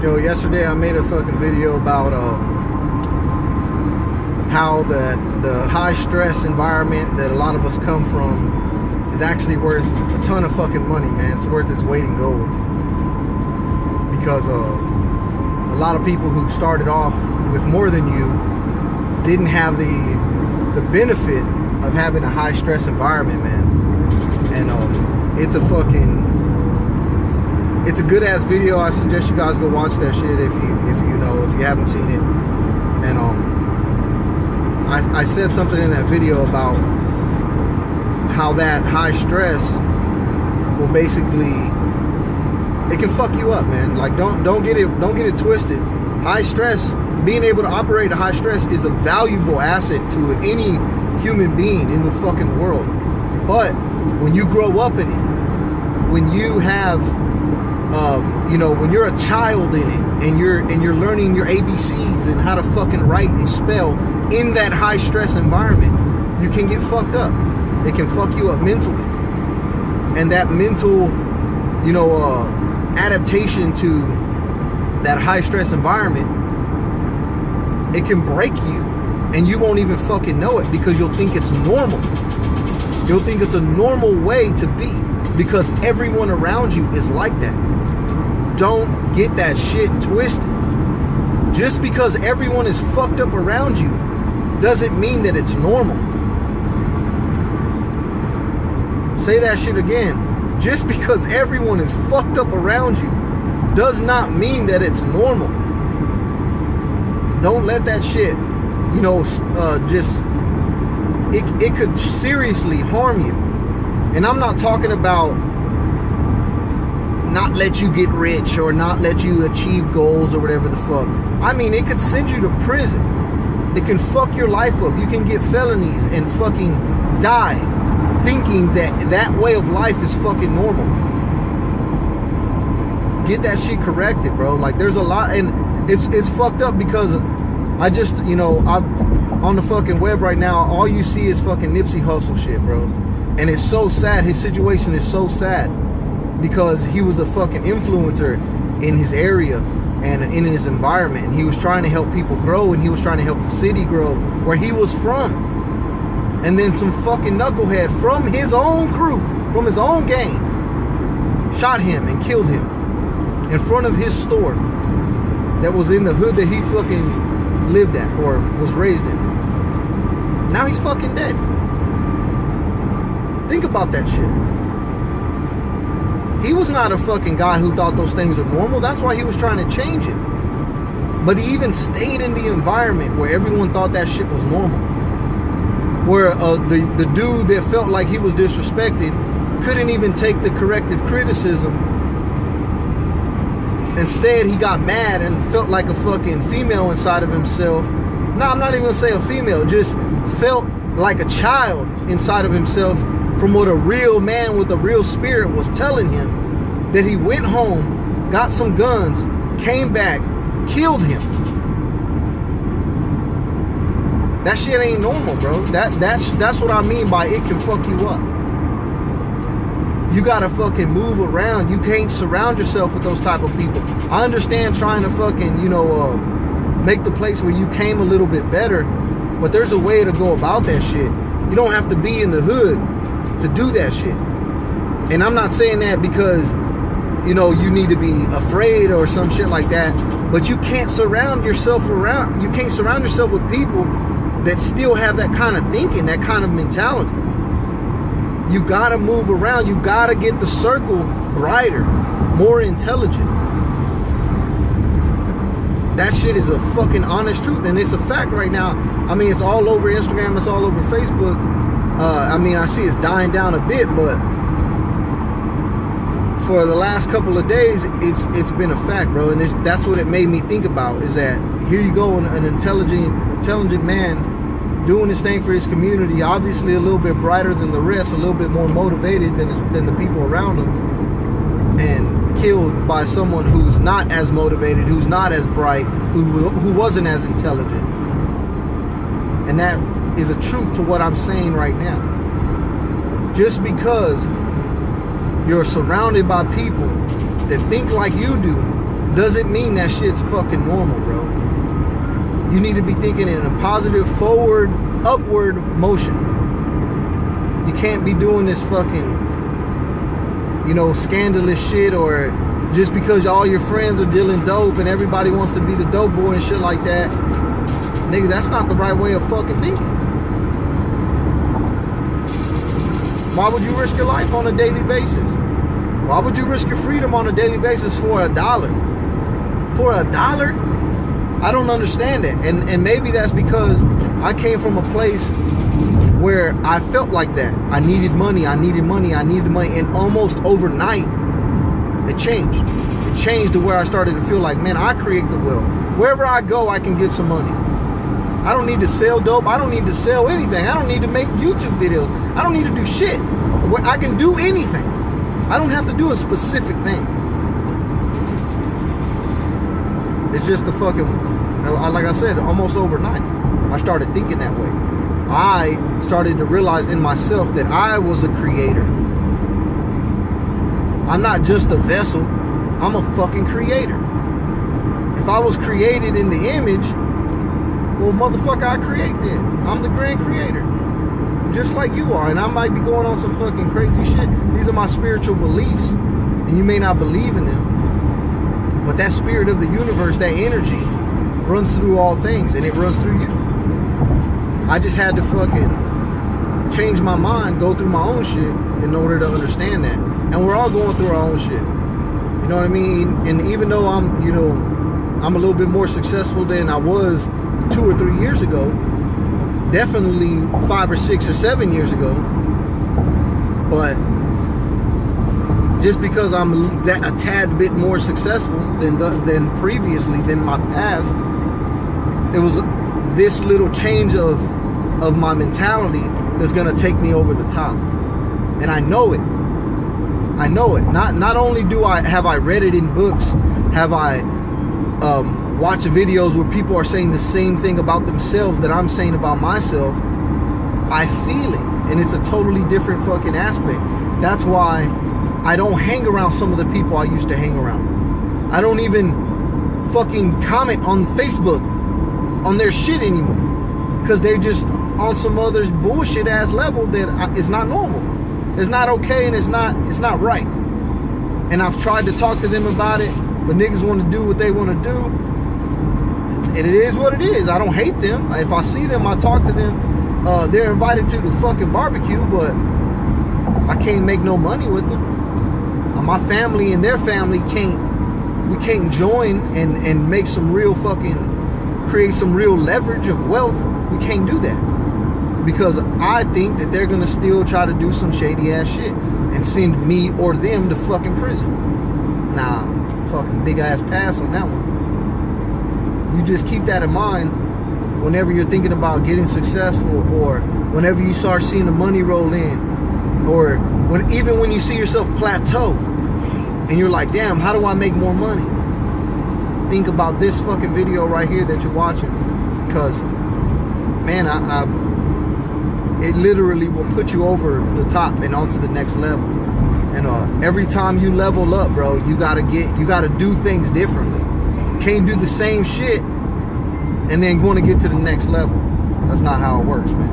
Yo, yesterday I made a fucking video about how the high stress environment that a lot of us come from is actually worth a ton of fucking money, man. It's worth its weight in gold. Because a lot of people who started off with more than you didn't have the benefit of having a high stress environment, man. And it's a good ass video. I suggest you guys go watch that shit if you haven't seen it. And I said something in that video about how that high stress will basically, it can fuck you up, man. Like don't get it twisted. High stress, being able to operate at high stress is a valuable asset to any human being in the fucking world. But when you grow up in it, when you have when you're a child in it and you're learning your ABCs and how to fucking write and spell in that high stress environment, you can get fucked up. It can fuck you up mentally. And that mental, adaptation to that high stress environment, it can break you. And you won't even fucking know it because you'll think it's normal. You'll think it's a normal way to be because everyone around you is like that. Don't get that shit twisted. Just because everyone is fucked up around you doesn't mean that it's normal. Say that shit again. Just because everyone is fucked up around you does not mean that it's normal. Don't let that shit, it could seriously harm you. And I'm not talking about not let you get rich or not let you achieve goals or whatever the fuck. I mean, it could send you to prison. It can fuck your life up. You can get felonies and fucking die thinking that way of life is fucking normal. Get that shit corrected, bro. Like, there's a lot, and it's fucked up because I just, I'm on the fucking web right now. All you see is fucking Nipsey Hussle shit, bro. And it's so sad. His situation is so sad because he was a fucking influencer in his area and in his environment. And he was trying to help people grow, and he was trying to help the city grow where he was from. And then some fucking knucklehead from his own crew, from his own gang, shot him and killed him in front of his store that was in the hood that he fucking lived at or was raised in. Now he's fucking dead. Think about that shit. He was not a fucking guy who thought those things were normal. That's why he was trying to change it. But he even stayed in the environment where everyone thought that shit was normal. Where the dude that felt like he was disrespected couldn't even take the corrective criticism. Instead, he got mad and felt like a fucking female inside of himself. No, I'm not even gonna say a female, just felt like a child inside of himself from what a real man with a real spirit was telling him. That he went home, got some guns, came back, killed him. That shit ain't normal, bro. That's what I mean by it can fuck you up. You gotta fucking move around. You can't surround yourself with those type of people. I understand trying to fucking, make the place where you came a little bit better, but there's a way to go about that shit. You don't have to be in the hood to do that shit. And I'm not saying that because, you need to be afraid or some shit like that, but you can't surround yourself with people that still have that kind of thinking, that kind of mentality. You gotta move around. You gotta get the circle brighter, more intelligent. That shit is a fucking honest truth, and it's a fact right now. I mean, it's all over Instagram, it's all over Facebook. I see it's dying down a bit, but for the last couple of days, it's been a fact, bro. And that's what it made me think about, is that here you go, an intelligent man doing his thing for his community, obviously a little bit brighter than the rest, a little bit more motivated than the people around him, and killed by someone who's not as motivated, who's not as bright, who wasn't as intelligent. And that is a truth to what I'm saying right now. Just because you're surrounded by people that think like you do doesn't mean that shit's fucking normal, bro. You need to be thinking in a positive, forward, upward motion. You can't be doing this fucking, scandalous shit, or just because all your friends are dealing dope and everybody wants to be the dope boy and shit like that. Nigga, that's not the right way of fucking thinking. Why would you risk your life on a daily basis? Why would you risk your freedom on a daily basis for $1? For $1? I don't understand it. And maybe that's because I came from a place where I felt like that. I needed money, and almost overnight, it changed. It changed to where I started to feel like, man, I create the wealth. Wherever I go, I can get some money. I don't need to sell dope. I don't need to sell anything. I don't need to make YouTube videos. I don't need to do shit. I can do anything. I don't have to do a specific thing. It's just the fucking, like I said, almost overnight, I started thinking that way. I started to realize in myself that I was a creator. I'm not just a vessel. I'm a fucking creator. If I was created in the image, well, motherfucker, I create then. I'm the grand creator. Just like you are. And I might be going on some fucking crazy shit. These are my spiritual beliefs. And you may not believe in them. But that spirit of the universe, that energy, runs through all things. And it runs through you. I just had to fucking change my mind, go through my own shit in order to understand that. And we're all going through our own shit. You know what I mean? And even though I'm a little bit more successful than I was 2 or 3 years ago, definitely 5 or 6 or 7 years ago, but just because I'm a tad bit more successful than previously, than my past, it was this little change of my mentality that's gonna take me over the top. And I know it. I know it. Not only have I read it in books, have I watched videos where people are saying the same thing about themselves that I'm saying about myself. I feel it, and it's a totally different fucking aspect. That's why I don't hang around some of the people I used to hang around. I don't even fucking comment on Facebook on their shit anymore, because they're just on some other bullshit ass level that is not normal. It's not okay, and it's not right. And I've tried to talk to them about it, but niggas want to do what they want to do, and it is what it is. I don't hate them. If I see them, I talk to them. They're invited to the fucking barbecue, but I can't make no money with them. My family and their family we can't join and make some real fucking, create some real leverage of wealth. We can't do that, because I think that they're gonna still try to do some shady ass shit and send me or them to fucking prison. Nah, fucking big ass pass on that one. You just keep that in mind whenever you're thinking about getting successful, or whenever you start seeing the money roll in, or even when you see yourself plateau and you're like, damn, how do I make more money? Think about this fucking video right here that you're watching, because man, it literally will put you over the top and onto the next level. And every time you level up, bro, you gotta do things differently. Can't do the same shit and then want to get to the next level. That's not how it works, man.